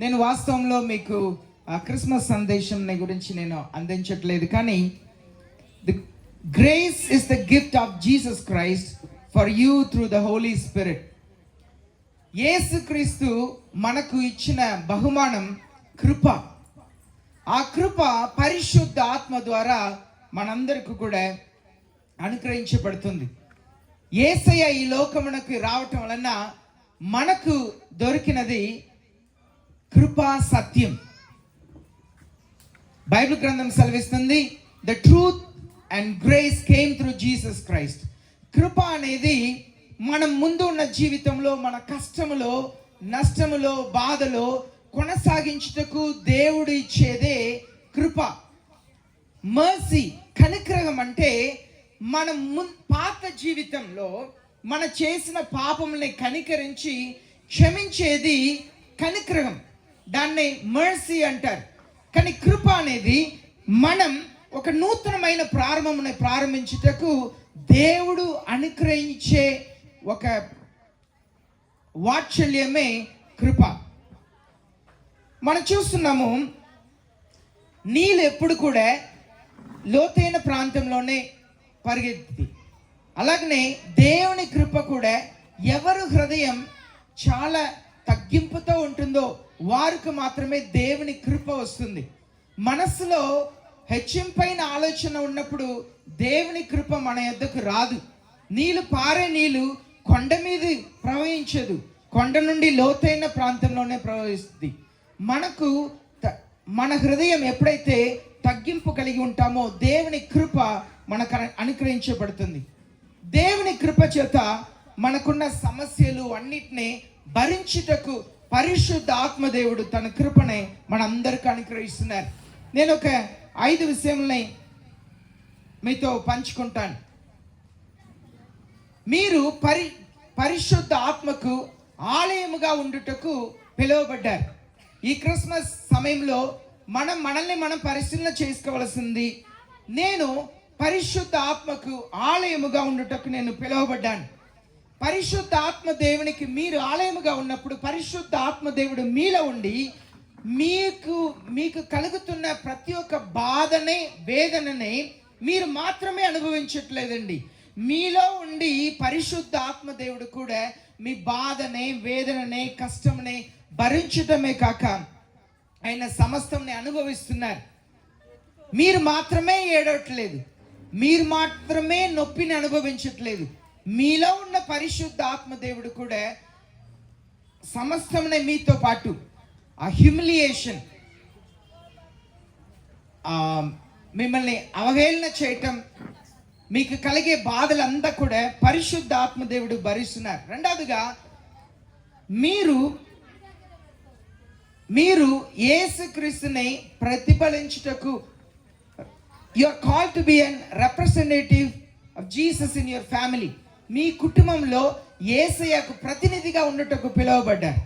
నేను వాస్తవంలో మీకు క్రిస్మస్ సందేశం గురించి నేను అందించట్లేదు, కానీ the grace is the gift of Jesus Christ for you through the Holy Spirit. యేసుక్రీస్తు మనకు ఇచ్చిన బహుమానం కృప. ఆ కృప పరిశుద్ధ ఆత్మ ద్వారా మనందరికీ కూడా అనుగ్రహించబడుతుంది. యేసయ్య ఈ లోకమునకు రావటం వలన మనకు దొరికినది కృపా సత్యం. బైబిల్ గ్రంథం సెలవిస్తుంది, the truth and grace came through Jesus Christ. కృప అనేది మనం ముందు ఉన్న జీవితంలో, మన కష్టములో, నష్టములో, బాధలో కొనసాగించుటకు దేవుడు ఇచ్చేదే కృప. మర్సీ, కనికరం అంటే మనం పాత జీవితంలో మన చేసిన పాపముల్ని కనికరించి క్షమించేది కనికరం. దాన్ని మర్సీ అంటారు. కానీ కృప అనేది మనం ఒక నూతనమైన ప్రారంభించుటకు దేవుడు అనుగ్రహించే ఒక వాత్సల్యమే కృప. మనం చూస్తున్నాము, నీళ్ళు ఎప్పుడు కూడా లోతైన ప్రాంతంలోనే పరిగెత్తి, అలాగనే దేవుని కృప కూడా ఎవరు హృదయం చాలా తగ్గింపుతో ఉంటుందో వారికి మాత్రమే దేవుని కృప వస్తుంది. మనసులో హెచ్చింపైన ఆలోచన ఉన్నప్పుడు దేవుని కృప మన యొద్దకు రాదు. నీళ్ళు పారే నీళ్ళు కొండ మీద ప్రవహించదు, కొండ నుండి లోతైన ప్రాంతంలోనే ప్రవహిస్తుంది. మన హృదయం ఎప్పుడైతే తగ్గింపు కలిగి ఉంటామో దేవుని కృప మనకు అనుగ్రహించబడుతుంది. దేవుని కృప చేత మనకున్న సమస్యలు అన్నిటినీ భరించుటకు పరిశుద్ధ ఆత్మదేవుడు తన కృపనే మనందరికీ అనుగ్రహిస్తున్నారు. నేను ఒక 5 విషయాలని మీతో పంచుకుంటాను. మీరు పరిశుద్ధ ఆత్మకు ఆలయముగా ఉండుటకు పిలువబడ్డారు. ఈ క్రిస్మస్ సమయంలో మనల్ని మనం పరిశీలన చేసుకోవలసింది. నేను పరిశుద్ధ ఆత్మకు ఆలయముగా ఉండుటకు నేను పిలువబడ్డాను. పరిశుద్ధ ఆత్మ దేవునికి మీరు ఆలయముగా ఉన్నప్పుడు పరిశుద్ధ ఆత్మ దేవుడు మీలో ఉండి మీకు కలుగుతున్న ప్రతి ఒక్క బాధనే, వేదననే మీరు మాత్రమే అనుభవించట్లేదండి. మీలో ఉండి పరిశుద్ధ ఆత్మ దేవుడు కూడా మీ బాధనే, వేదననే, కష్టంనే భరించటమే కాక ఆయన సమస్తంని అనుభవిస్తున్నారు. మీరు మాత్రమే ఏడవట్లేదు, మీరు మాత్రమే నొప్పిని అనుభవించట్లేదు. మీలో ఉన్న పరిశుద్ధ ఆత్మదేవుడు కూడా సమస్తమునే మీతో పాటు ఆ హ్యూమిలియేషన్, మిమ్మల్ని అవహేళన చేయటం, మీకు కలిగే బాధలంతా కూడా పరిశుద్ధ ఆత్మదేవుడు భరిస్తున్నారు. రెండవదిగా మీరు యేసుక్రీస్తుని ప్రతిఫలించుటకు you are called to be an representative of Jesus in your family. మీ కుటుంబంలో యేసయ్యకు ప్రతినిధిగా ఉండటకు పిలువబడ్డారు.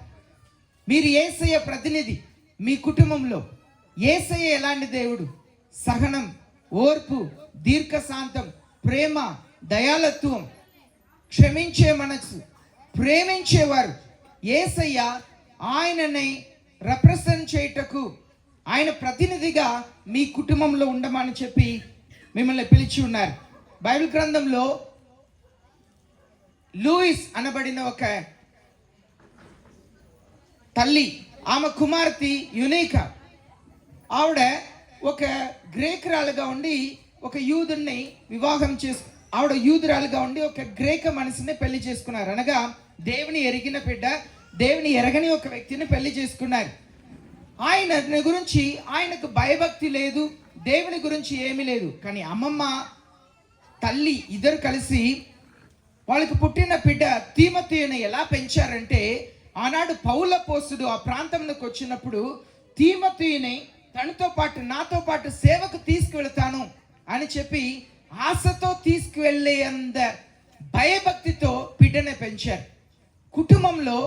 మీరు యేసయ్య ప్రతినిధి మీ కుటుంబంలో. యేసయ్య ఎలాంటి దేవుడు? సహనం, ఓర్పు, దీర్ఘశాంతం, ప్రేమ, దయాళత్వం, క్షమించే మనసు, ప్రేమించేవారు. యేసయ్య ఆయనని రిప్రజెంట్ చేయుటకు, ఆయన ప్రతినిధిగా మీ కుటుంబంలో ఉండమని చెప్పి మిమ్మల్ని పిలిచి ఉన్నారు. బైబిల్ గ్రంథంలో లూయిస్ అనబడిన ఒక తల్లి, ఆమె కుమార్తె యునీకా, ఆవిడ ఒక గ్రేకురాలుగా ఉండి ఒక యూదుని ఆవిడ యూదురాలుగా ఉండి ఒక గ్రేక మనిషిని పెళ్లి చేసుకున్నారు. అనగా దేవుని ఎరిగిన బిడ్డ, దేవుని ఎరగని ఒక వ్యక్తిని పెళ్లి చేసుకున్నారు. ఆయన గురించి ఆయనకు భయభక్తి లేదు, దేవుని గురించి ఏమీ లేదు. కానీ అమ్మమ్మ, తల్లి ఇద్దరు కలిసి వాళ్ళకి పుట్టిన బిడ్డ తీమోతిని ఎలా పెంచారంటే, ఆనాడు పౌల పోస్తుడు ఆ ప్రాంతంలోకి వచ్చినప్పుడు తీమోతిని తనతో పాటు, నాతో పాటు సేవకు తీసుకువెళ్తాను అని చెప్పి ఆశతో తీసుకువెళ్ళే అంత భయభక్తితో బిడ్డనే పెంచారు. కుటుంబంలో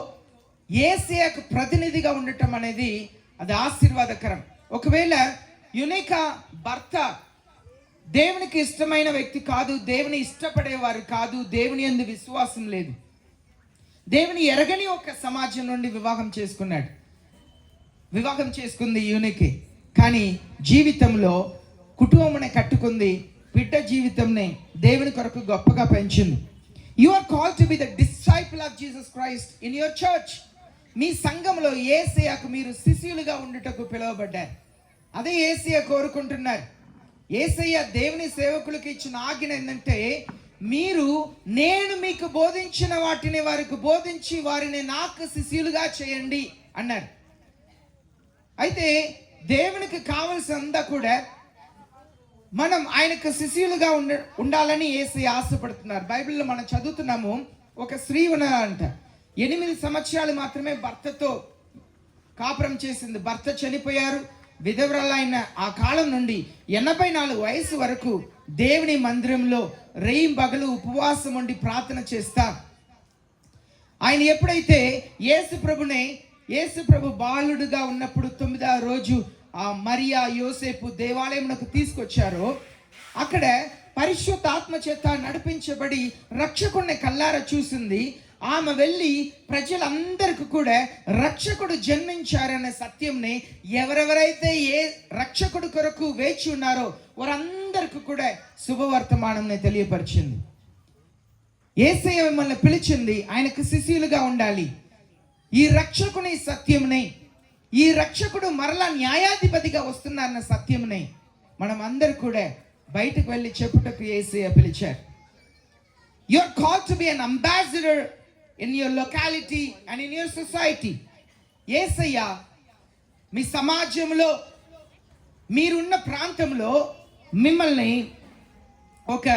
యేసయ్యకు ప్రతినిధిగా ఉండటం అనేది అది ఆశీర్వాదకరం. ఒకవేళ యునీకా భర్త దేవునికి ఇష్టమైన వ్యక్తి కాదు, దేవుని ఇష్టపడేవారు కాదు, దేవుని యందు విశ్వాసం లేదు, దేవుని ఎరగని ఒక సమాజం నుండి వివాహం చేసుకున్నాడు. వివాహం చేసుకుంది యూనికి. కానీ జీవితంలో కుటుంబం కట్టుకుంది, బిడ్డ జీవితంని దేవుని కొరకు గొప్పగా పెంచింది. You are called to be the disciple of Jesus Christ in your church. మీ సంఘంలో యేసయ్యకు మీరు శిష్యులుగా ఉండుటకు పిలువబడ్డారు. అదే యేసయ్య కోరుకుంటున్నారు. యేసయ్య దేవుని సేవకులకు ఇచ్చిన ఆజ్ఞ ఏంటంటే, మీరు నేను మీకు బోధించిన వాటిని వారికి బోధించి వారిని నాకు శిష్యులుగా చేయండి అన్నారు. అయితే దేవునికి కావలసినంతా కూడా మనం ఆయనకు శిష్యులుగా ఉండాలని యేసయ్య ఆశపడుతున్నారు. బైబిల్లో మనం చదువుతున్నాము, ఒక స్త్రీ ఉన్నారంట, 8 సంవత్సరాలు మాత్రమే భర్తతో కాపురం చేసింది. భర్త చనిపోయారు, విధవరాలైన ఆ కాలం నుండి 84 వయసు వరకు దేవుని మందిరంలో రేయింబగలు ఉపవాసం ఉండి ప్రార్థన చేస్తా. ఆయన ఎప్పుడైతే యేసు ప్రభు బాలుడుగా ఉన్నప్పుడు 9వ రోజు ఆ మరియా యోసేపు దేవాలయమునకు తీసుకొచ్చారో, అక్కడ పరిశుద్ధాత్మ చేత నడిపించబడి రక్షకుడిని కల్లారా చూసింది. ఆమె వెళ్ళి ప్రజలందరికీ కూడా రక్షకుడు జన్మించారనే సత్యంని ఎవరెవరైతే ఏ రక్షకుడు కొరకు వేచి ఉన్నారో వారందరికీ కూడా శుభవర్తమానంని తెలియపరిచింది. యేసయ్య మిమ్మల్ని పిలిచింది ఆయనకు శిష్యులుగా ఉండాలి. ఈ రక్షకుని సత్యంని, ఈ రక్షకుడు మరలా న్యాయాధిపతిగా వస్తున్నారన్న సత్యంని మనం అందరూ కూడా బయటకు వెళ్ళి చెప్పుటకు యేసయ్య పిలిచారు. You are called to be an ambassador in your locality and in your society. యేసయ్య మీ సమాజంలో, మీరున్న ప్రాంతంలో మిమ్మల్ని ఒక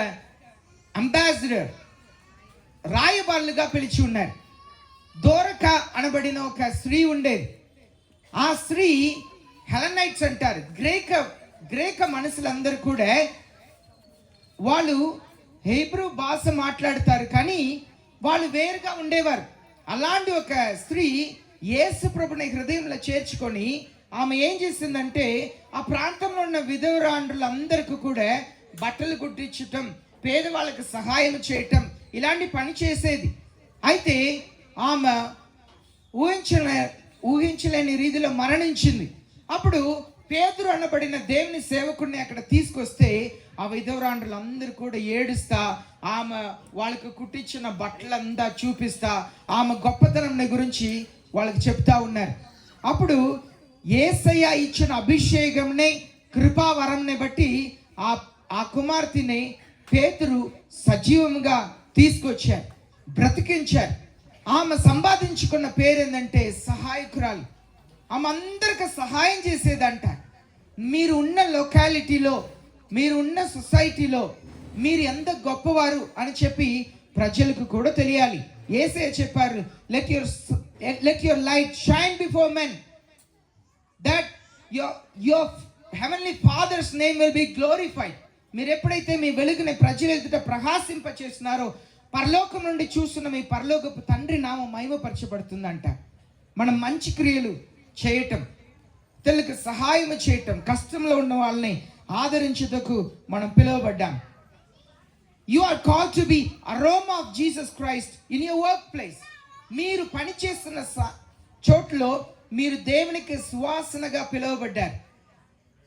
అంబాసిడర్, రాయబారులుగా పిలిచి ఉన్నారు. దోరక అనబడిన ఒక స్త్రీ ఉండేది. ఆ స్త్రీ హెలనైట్స్ అంటారు. గ్రేక మనుషులందరూ కూడా వాళ్ళు హీబ్రూ భాష మాట్లాడతారు, కానీ వాళ్ళు వేరుగా ఉండేవారు. అలాంటి ఒక స్త్రీ యేసు ప్రభుని హృదయంలో చేర్చుకొని ఆమె ఏం చేసిందంటే, ఆ ప్రాంతంలో ఉన్న విధవరాండ్రులందరికీ కూడా బట్టలు కుట్టించటం, పేదవాళ్ళకి సహాయం చేయటం, ఇలాంటి పని చేసేది. అయితే ఆమె ఊహించలేని రీతిలో మరణించింది. అప్పుడు పేతురు అనబడిన దేవుని సేవకుడిని అక్కడ తీసుకొస్తే ఆ విధవరాండ్రులందరూ కూడా ఏడుస్తా, ఆమె వాళ్ళకి కుట్టించిన బట్టలంతా చూపిస్తా, ఆమె గొప్పతనం గురించి వాళ్ళకి చెప్తా ఉన్నారు. అప్పుడు యేసయ్య ఇచ్చిన అభిషేకంని, కృపావరంని బట్టి ఆ కుమార్తెని పేతురు సజీవంగా తీసుకొచ్చారు, బ్రతికించారు. ఆమె సంపాదించుకున్న పేరు ఏంటంటే సహాయకురాలు. ఆమె అందరికి సహాయం చేసేదంట. మీరు ఉన్న లొకాలిటీలో, మీరు ఉన్న సొసైటీలో మీరు ఎంత గొప్పవారు అని చెప్పి ప్రజలకు కూడా తెలియాలి. యేసయ్య చెప్పారు, let your light shine before men that your heavenly father's name will be glorified. మీరు ఎప్పుడైతే మీ వెలుగుని ప్రజల ఎదుట ప్రకాశింప చేస్తున్నారో, పరలోకం నుండి చూస్తున్న మీ పరలోకపు తండ్రి నామం మహిమపరచబడుతుందంట. మనం మంచి క్రియలు చేయటం, ఇతరులకు సహాయం చేయటం, కష్టంలో ఉన్న వాళ్ళని ఆదరించుటకు మనం పిలువబడ్డాం. You are called to be aroma of Jesus Christ in your work place. మీరు పనిచేస్తున్న చోట్లో మీరు దేవునికి సువాసనగా పిలువబడ్డారు.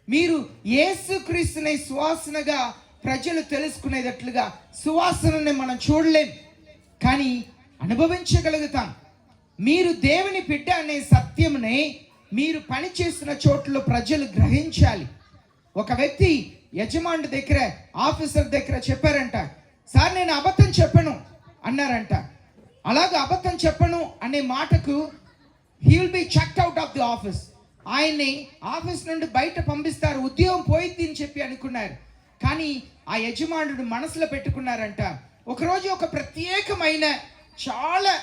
మీరు యేసుక్రీస్తుని సువాసనగా ప్రజలు తెలుసుకునేటట్లుగా సువాసనని మనం చూడలేం, కానీ అనుభవించగలుగుతాం. మీరు దేవుని బిడ్డ అనే సత్యంని మీరు పనిచేస్తున్న చోట్ల ప్రజలు గ్రహించాలి. ఒక వ్యక్తి యజమాని దగ్గర, ఆఫీసర్ దగ్గర చెప్పారంట, సార్ నేను అబద్ధం చెప్పను అన్నారంట. అలాగే అబద్ధం చెప్పను అనే మాటకు he will be checked out of the office. ఆయన్ని ఆఫీస్ నుండి బయట పంపిస్తారు, ఉద్యోగం పోయింది అని చెప్పి అనుకున్నారు. కానీ ఆ యజమానుడు మనసులో పెట్టుకున్నారంట, ఒకరోజు ఒక ప్రత్యేకమైన చాలా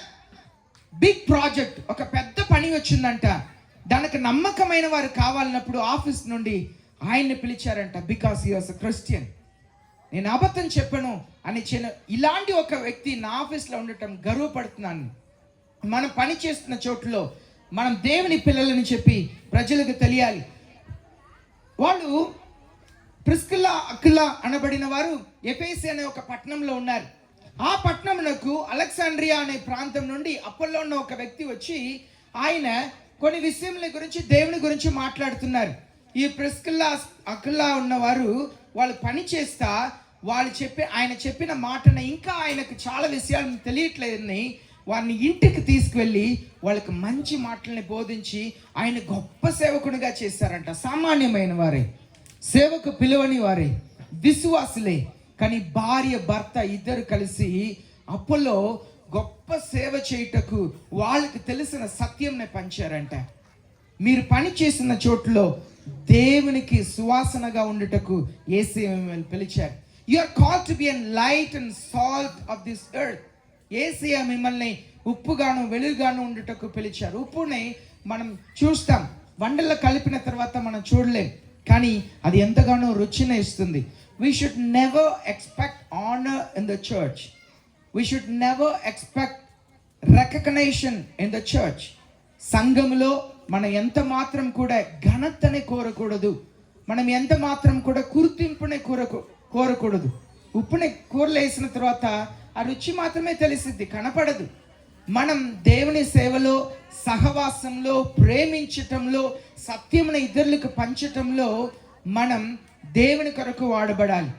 బిగ్ ప్రాజెక్ట్, ఒక పెద్ద పని వచ్చిందంట. దానికి నమ్మకమైన వారు కావాలన్నప్పుడు ఆఫీస్ నుండి ఆయన్ని పిలిచారంట. Because he was a Christian. నేను అబద్ధం చెప్పను అని ఇలాంటి ఒక వ్యక్తి నా ఆఫీస్లో ఉండటం గర్వపడుతున్నాను. మనం పని చేస్తున్న చోట్లలో మనం దేవుని పిల్లలని చెప్పి ప్రజలకు తెలియాలి. వాళ్ళు ప్రిస్కిల్లా అక్విలా అనబడిన వారు ఎఫెసు అనే ఒక పట్టణంలో ఉన్నారు. ఆ పట్టణమునకు అలెగ్జాండ్రియా అనే ప్రాంతం నుండి అప్పట్లో ఉన్న ఒక వ్యక్తి వచ్చి ఆయన కొన్ని విషయముల గురించి దేవుని గురించి మాట్లాడుతున్నారు. ఈ ప్రిస్కిల్లా అకుల్లా ఉన్నవారు వాళ్ళు పని చేస్తా ఆయన చెప్పిన మాటను ఇంకా ఆయనకు చాలా విషయాలు తెలియట్లేదని వారిని ఇంటికి తీసుకువెళ్ళి వాళ్ళకి మంచి మాటల్ని బోధించి ఆయన గొప్ప సేవకునిగా చేశారంట. సామాన్యమైన వారే, సేవకు పిలువని వారే, విశ్వాసులే, కానీ భార్య భర్త ఇద్దరు కలిసి అప్పులో గొప్ప సేవ చేయుటకు వాళ్ళకి తెలిసిన సత్యంని పంచారంట. మీరు పని చేసిన చోట్లో దేవునికి సువాసనగా ఉండుటకు యేసయ్య మిమ్మల్ని పిలిచారు. You are called to be an light and salt of this earth. యేసయ్య మిమ్మల్ని ఉప్పుగాను వెలుగుగాను ఉండుటకు పిలిచారు. ఉప్పుని మనం చూస్తాం, వంటల్లో కలిపిన తర్వాత మనం చూడలేం, కానీ అది ఎంతగానో రుచిని ఇస్తుంది. We should never expect honour in the church. We should never expect recognition in the church. సంఘంలో మనం ఎంత మాత్రం కూడా ఘనతనే కోరకూడదు. మనం ఎంత మాత్రం కూడా గుర్తింపునే కోరకూడదు. ఉప్పుని కూరలు వేసిన తర్వాత ఆ రుచి మాత్రమే తెలిసిద్ది, కనపడదు. మనం దేవుని సేవలో, సహవాసంలో, ప్రేమించటంలో, సత్యమును ఇతరులకు పంచటంలో మనం దేవుని కొరకు వాడబడాలి.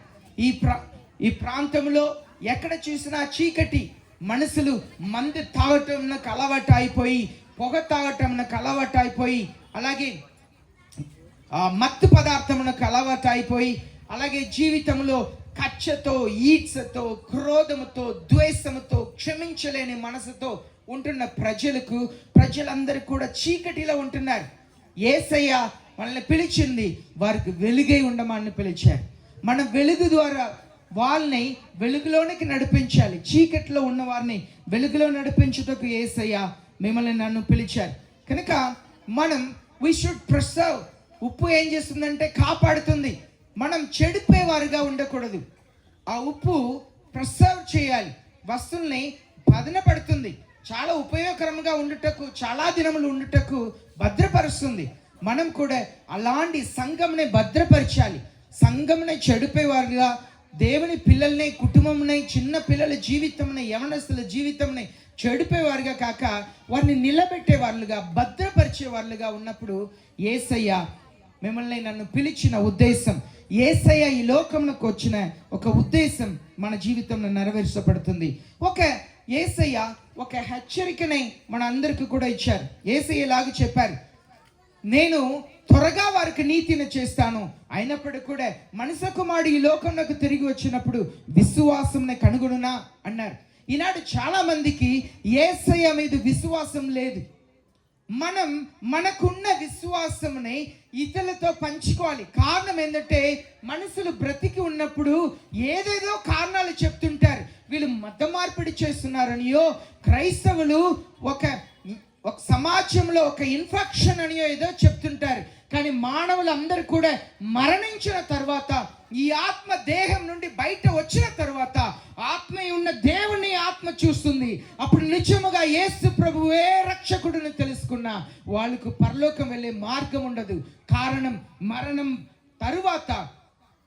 ఈ ప్రాంతంలో ఎక్కడ చూసినా చీకటి, మనుషులు మందు తాగటంకు అలవాటు అయిపోయి, పొగ తాగటంకు అలవాటు అయిపోయి, అలాగే మత్తు పదార్థమునకు అలవాటు అయిపోయి, అలాగే జీవితంలో కక్షతో, ఈడ్సతో, క్రోధముతో, ద్వేషముతో, క్షమించలేని మనసుతో ఉంటున్న ప్రజలందరూ కూడా చీకటిలో ఉంటున్నారు. యేసయ్య మనల్ని పిలిచింది వారికి వెలుగై ఉండమని పిలిచారు. మనం వెలుగు ద్వారా వాళ్ళని వెలుగులోనికి నడిపించాలి. చీకట్లో ఉన్న వారిని వెలుగులో నడిపించుటకు యేసయ్య మిమ్మల్ని నన్ను పిలిచారు. కనుక మనం వి షుడ్ ప్రిసర్వ్. ఉప్పు ఏం చేస్తుందంటే కాపాడుతుంది. మనం చెడిపోయేవారుగా ఉండకూడదు. ఆ ఉప్పు ప్రిసర్వ్ చేయాలి, వస్తువుల్ని పదనపడుతుంది, చాలా ఉపయోగకరంగా ఉండుటకు, చాలా దినములు ఉండుటకు భద్రపరుస్తుంది. మనం కూడా అలాంటి సంఘంని భద్రపరచాలి. సంఘంని చెడిపోయేవారుగా, దేవుని పిల్లల్ని, కుటుంబంని, చిన్న పిల్లల జీవితంని, యవనస్తుల జీవితంని చెడిపోయేవారుగా కాక వారిని నిలబెట్టే వాళ్ళుగా, భద్రపరిచే వాళ్ళుగా ఉన్నప్పుడు యేసయ్య మిమ్మల్ని నన్ను పిలిచిన ఉద్దేశం, యేసయ్య ఈ లోకంలోకి వచ్చిన ఒక ఉద్దేశం మన జీవితంలో నెరవేర్చబడుతుంది. యేసయ్య ఒక హెచ్చరికని మన అందరికీ కూడా ఇచ్చారు. యేసయ్య ఇలాగ చెప్పారు, నేను త్వరగా వారికి నీతిని చేస్తాను, అయినప్పటికీ కూడా మనుష్య కుమారుడు ఈ లోకంలోకి తిరిగి వచ్చినప్పుడు విశ్వాసంని కనుగొనునా అన్నారు. ఈనాడు చాలా మందికి యేసయ్య మీద విశ్వాసం లేదు. మనకున్న విశ్వాసముని ఇతరులతో పంచుకోవాలి. కారణం ఏంటంటే మనుషులు బ్రతికి ఉన్నప్పుడు ఏదేదో కారణాలు చెప్తుంటారు. వీళ్ళు మత మార్పిడి చేస్తున్నారనియో, క్రైస్తవులు ఒక సమాజంలో ఒక ఇన్ఫెక్షన్ అనియో ఏదో చెప్తుంటారు. కానీ మానవులందరూ కూడా మరణించిన తర్వాత, ఈ ఆత్మ దేహం నుండి బయట వచ్చిన తర్వాత ఆత్మ ఉన్న దేవుని ఆత్మ చూస్తుంది. అప్పుడు నిజముగా యేసు ప్రభువే రక్షకుడిని తెలుసుకున్న వాళ్ళకు పరలోకం వెళ్ళే మార్గం ఉండదు. కారణం మరణం తరువాత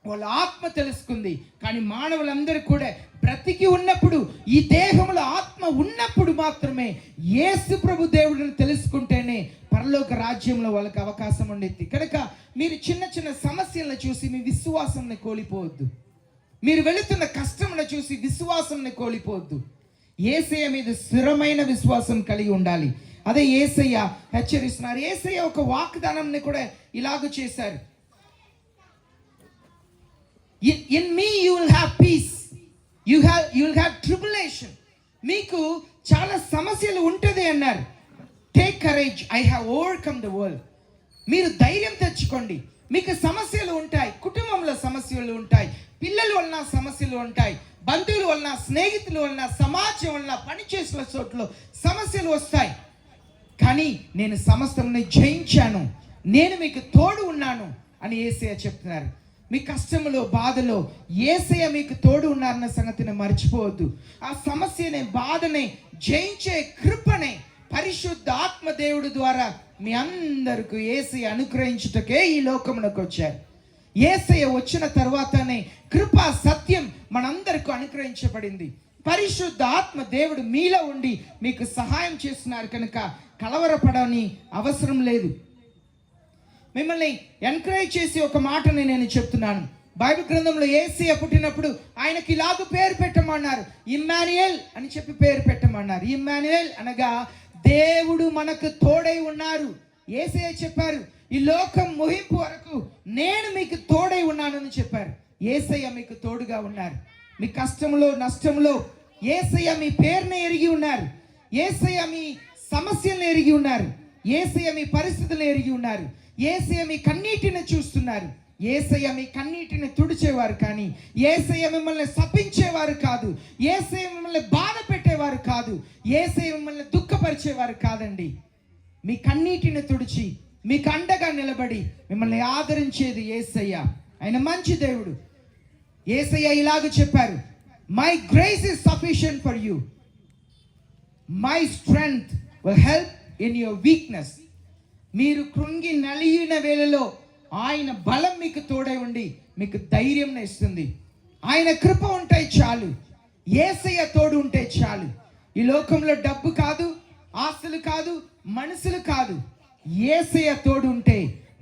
వాళ్ళ ఆత్మ తెలుసుకుంది. కానీ మానవులందరూ కూడా బ్రతికి ఉన్నప్పుడు, ఈ దేహంలో ఆత్మ ఉన్నప్పుడు మాత్రమే యేసు ప్రభు దేవుడిని తెలుసుకుంటేనే పరలోక రాజ్యంలో వాళ్ళకి అవకాశం ఉండేది. కనుక మీరు చిన్న చిన్న సమస్యలను చూసి మీ విశ్వాసంని కోల్పోవద్దు. మీరు వెళుతున్న కష్టమును చూసి విశ్వాసంని కోల్పోవద్దు. యేసయ్య మీద స్థిరమైన విశ్వాసం కలిగి ఉండాలి. అదే యేసయ్య హెచ్చరిస్తున్నారు. యేసయ్య ఒక వాగ్దానంని కూడా ఇలాగ చేశారు. In me you will have peace. You will have tribulation. మీకు చాలా సమస్యలు ఉంటుంది అన్నారు. Take courage, I have overcome the world. మీరు ధైర్యం తెచ్చుకోండి. మీకు సమస్యలు ఉంటాయి, కుటుంబంలో సమస్యలు ఉంటాయి, పిల్లల వలన సమస్యలు ఉంటాయి, బంధువుల వలన, స్నేహితుల వలన, సమాజం వలన, పనిచేసిన చోట్ల సమస్యలు వస్తాయి. కానీ నేను సమస్తముని జయించాను, నేను మీకు తోడు ఉన్నాను అని యేసయ్య చెప్తున్నారు. మీ కష్టములో, బాధలో యేసయ్య మీకు తోడు ఉన్నారన్న సంగతిని మర్చిపోవద్దు. ఆ సమస్యని, బాధని జయించే కృపని పరిశుద్ధ ఆత్మ దేవుడి ద్వారా మీ అందరికీ యేసయ్య అనుగ్రహించుటకే ఈ లోకమునకు వచ్చారు. యేసయ్య వచ్చిన తర్వాతనే కృప, సత్యం మనందరికీ అనుగ్రహించబడింది. పరిశుద్ధ ఆత్మ దేవుడు మీలో ఉండి మీకు సహాయం చేస్తున్నారు. కనుక కలవరపడని అవసరం లేదు. మిమ్మల్ని ఎంకరేజ్ చేసి ఒక మాటని నేను చెప్తున్నాను. బైబిల్ గ్రంథంలో యేసయ్య పుట్టినప్పుడు ఆయనకి ఇలాగ పేరు పెట్టమన్నారు, ఇమ్మాన్యుయేల్ అని చెప్పి పేరు పెట్టమన్నారు. ఇమ్మాన్యుయేల్ అనగా దేవుడు మనకు తోడై ఉన్నారు. యేసయ్య చెప్పారు, ఈ లోకం ముగింపు వరకు నేను మీకు తోడై ఉన్నానని చెప్పారు. యేసయ్య మీకు తోడుగా ఉన్నారు. మీ కష్టంలో నష్టంలో యేసయ్య మీ పేరుని ఎరిగి ఉన్నారు. యేసయ్య మీ సమస్యలను ఎరిగి ఉన్నారు. యేసయ్య మీ పరిస్థితులను ఎరిగి ఉన్నారు. యేసయ్య మీ కన్నీటిని చూస్తున్నారు. యేసయ్య మీ కన్నీటిని తుడిచేవారు కానీ యేసయ్య మిమ్మల్ని శపించేవారు కాదు. యేసయ్య మిమ్మల్ని బాధ పెట్టేవారు కాదు. యేసయ్య మిమ్మల్ని దుఃఖపరిచేవారు కాదండి. మీ కన్నీటిని తుడిచి మీకు అండగా నిలబడి మిమ్మల్ని ఆదరించేది యేసయ్య. ఆయన మంచి దేవుడు. యేసయ్య ఇలాగ చెప్పారు, my grace is sufficient for you, my strength will help in your weakness. మీరు కృంగి నలిగిన వేళలో ఆయన బలం మీకు తోడై ఉండి మీకు ధైర్యం ఇస్తుంది. ఆయన కృప ఉంటే చాలు. యేసయ్య తోడు ఉంటే చాలు. ఈ లోకంలో డబ్బు కాదు, ఆస్తులు కాదు, మనుషులు కాదు, యేసయ్య తోడు ఉంటే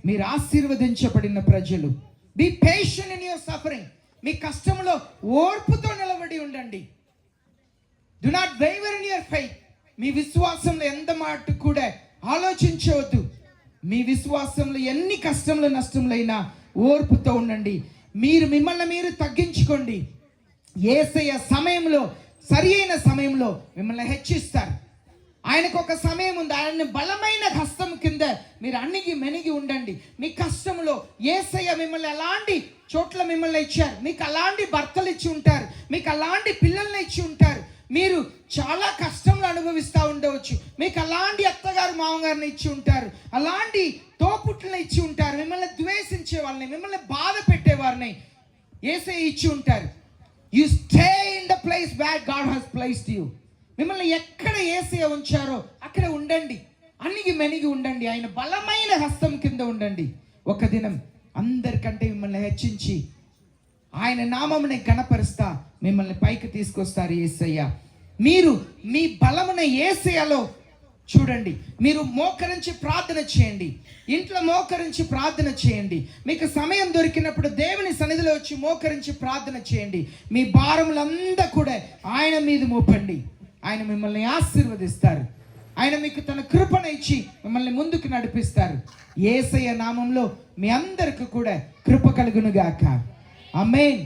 మీరు ఆశీర్వదించబడిన ప్రజలు. Be patient in your suffering. మీ కష్టంలో ఓర్పుతో నిలబడి ఉండండి. Do not waver in your faith. మీ విశ్వాసంలో ఎంత మాట కూడా ఆలోచించవద్దు. మీ విశ్వాసంలో ఎన్ని కష్టంలో నష్టంలైనా ఓర్పుతో ఉండండి. మీరు మిమ్మల్ని మీరు తగ్గించుకోండి. యేసయ్య సమయంలో సరి అయిన సమయంలో మిమ్మల్ని హెచ్చిస్తారు. ఆయనకు ఒక సమయం ఉంది. ఆయన బలమైన హస్తం కింద మీరు అణిగి మెనిగి ఉండండి. మీ కష్టంలో యేసయ్య మిమ్మల్ని అలాంటి చోట్ల మిమ్మల్ని ఇచ్చారు. మీకు అలాంటి భర్తలు ఇచ్చి ఉంటారు, మీకు అలాంటి పిల్లల్ని ఇచ్చి ఉంటారు. మీరు చాలా కష్టంలో అనుభవిస్తూ ఉండవచ్చు. మీకు అలాంటి అత్తగారు మామగారిని ఇచ్చి ఉంటారు, అలాంటి తోపుట్లను ఇచ్చి ఉంటారు. మిమ్మల్ని ద్వేషించే వాళ్ళని, మిమ్మల్ని బాధ పెట్టేవారిని యేసయ్య ఇచ్చి ఉంటారు. You stay in the place where God has placed you. మిమ్మల్ని ఎక్కడ యేసయ్య ఉంచారో అక్కడ ఉండండి. అణిగి మెనిగి ఉండండి. ఆయన బలమైన హస్తం కింద ఉండండి. ఒక దినం అందరికంటే మిమ్మల్ని హెచ్చించి ఆయన నామముని ఘనపరుస్తా మిమ్మల్ని పైకి తీసుకొస్తారు యేసయ్య. మీరు మీ బలమున యేసయ్యలో చూడండి. మీరు మోకరించి ప్రార్థన చేయండి. ఇంట్లో మోకరించి ప్రార్థన చేయండి. మీకు సమయం దొరికినప్పుడు దేవుని సన్నిధిలో వచ్చి మోకరించి ప్రార్థన చేయండి. మీ భారములంతా కూడా ఆయన మీద మోపండి. ఆయన మిమ్మల్ని ఆశీర్వదిస్తారు. ఆయన మీకు తన కృపను ఇచ్చి మిమ్మల్ని ముందుకు నడిపిస్తారు. యేసయ్య నామంలో మీ అందరికి కూడా కృప కలుగును గాక. ఆమేన్.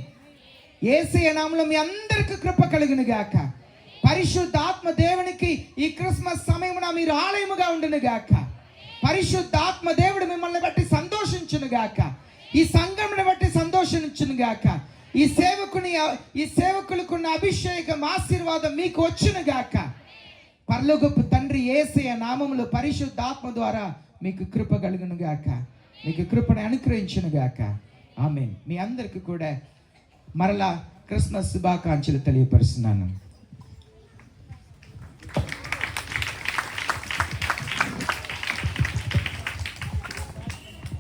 యేసయ్య నామంలో మీ అందరికి కృప కలుగును గాక. పరిశుద్ధాత్మ దేవునికి ఈ క్రిస్మస్ సమయమున మీరు ఆలయముగా ఉండును గాక. పరిశుద్ధాత్మ దేవుడు మిమ్మల్ని బట్టి సంతోషించును గాక. ఈ సంఘమును బట్టి సంతోషించును గాక. ఈ సేవకులకున్న అభిషేకం ఆశీర్వాదం మీకు వచ్చును గాక. పరలోకపు తండ్రి యేసయ్య నామములో పరిశుద్ధాత్మ ద్వారా మీకు కృప కలుగును గాక. మీకు కృపను అనుగ్రహించును గాక. ఆమేన్. మీ అందరికీ కూడా మరలా క్రిస్మస్ శుభాకాంక్షలు తెలియపరుస్తున్నాను.